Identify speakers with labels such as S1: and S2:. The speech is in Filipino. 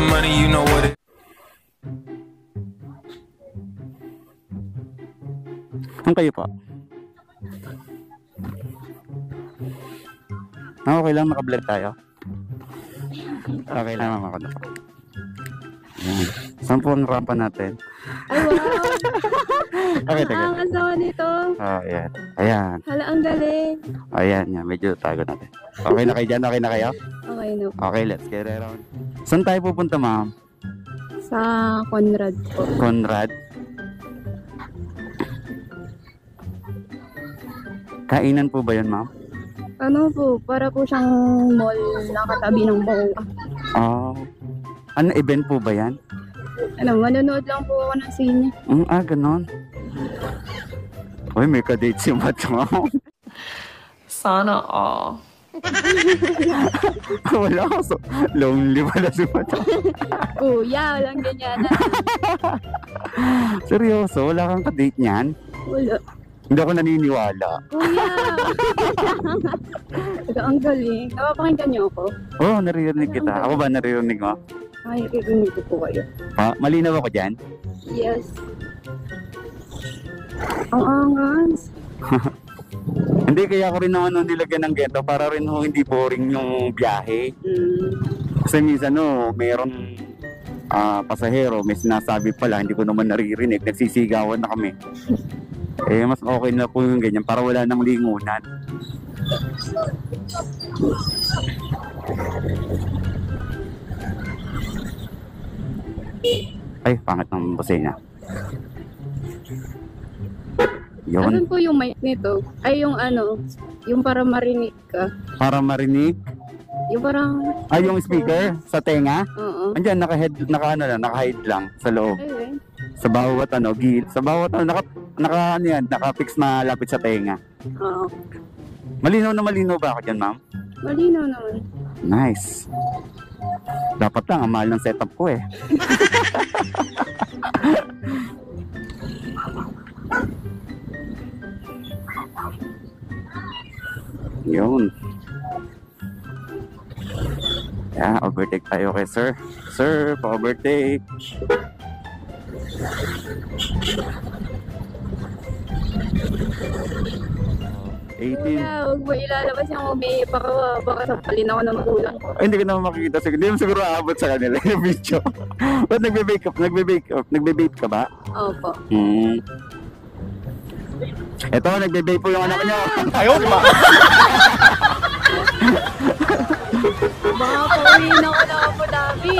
S1: money, you know what it.
S2: Ang kayo po? Okay lang, makablog tayo. Okay lang, mama ko na po. Ayan. Saan po ang rampa natin?
S3: Ay, wow!
S2: Okay, taga.
S3: Ang asawa nito.
S2: Ayan. Ayan.
S3: Hala, ang galing.
S2: Ayan, yan. Medyo tago natin. Okay na kayo dyan? Okay na kayo?
S3: Okay na po.
S2: Okay, let's get it on. Saan tayo pupunta, ma'am?
S3: Sa Conrad po.
S2: Conrad? Kainan po ba yun, ma'am?
S3: Ano po, para po siyang mall na katabi ng bongga.
S2: Oh. Ano, event po ba yan?
S3: Ano, manonood lang po ako ng sine.
S2: Ganon. Uy, may ka-date si Matt, ma'am.
S4: Sana all.
S2: Wala ko. So, lonely pala si Matt.
S3: Kuya, walang ganyan.
S2: Seryoso, wala kang ka-date niyan?
S3: Wala.
S2: Hindi ako naniniwala.
S3: Kuya! Ito, ang galing. Napapakinggan niyo ako?
S2: Oo, naririnig kita. Ako ba naririnig mo?
S3: Ay, rinig ko po kayo.
S2: Malinaw ako dyan?
S3: Yes. Ang angas.
S2: Hindi, kaya ko rin naman nilagyan ng ghetto para rin hindi boring yung biyahe. Kasi minsan meron pasahero, may sinasabi pala, hindi ko naman naririnig, nagsisigawan na kami. Mas okay na po yung ganyan para wala nang lingunan. Ay, pangit ng busina. Yun.
S3: Asan po yung mic nito? Ay, yung yung para marinig ka.
S2: Para marinig?
S3: Yung parang...
S2: Yung speaker sa tenga?
S3: Oo.
S2: Andiyan, naka-hide lang sa loob.
S3: Ay,
S2: Sa bawat sa bawat naka-fix na lapit sa tenga.
S3: oo.
S2: Malinaw na malinaw ba ako dyan, ma'am?
S3: Malinaw naman.
S2: Nice. Dapat lang, ang mahal ng setup ko eh. Yun. Overtake tayo kay sir. Sir, pa-overtake.
S3: Kuya, huwag mo ilalabas yung umiiyak pa ka. Baka sapalin ako ng magulang ko.
S2: Ay, hindi ko naman makikita. Hindi mo siguro aabot sa kanila yung video. Ba't nagbe-bake up? Nagbe-bake ka ba?
S3: Opo.
S2: Ito, nagbe-bake po yung anak niyo.
S1: Ayaw, di ba?
S3: Baka pauwiin ako na Abu Dhabi.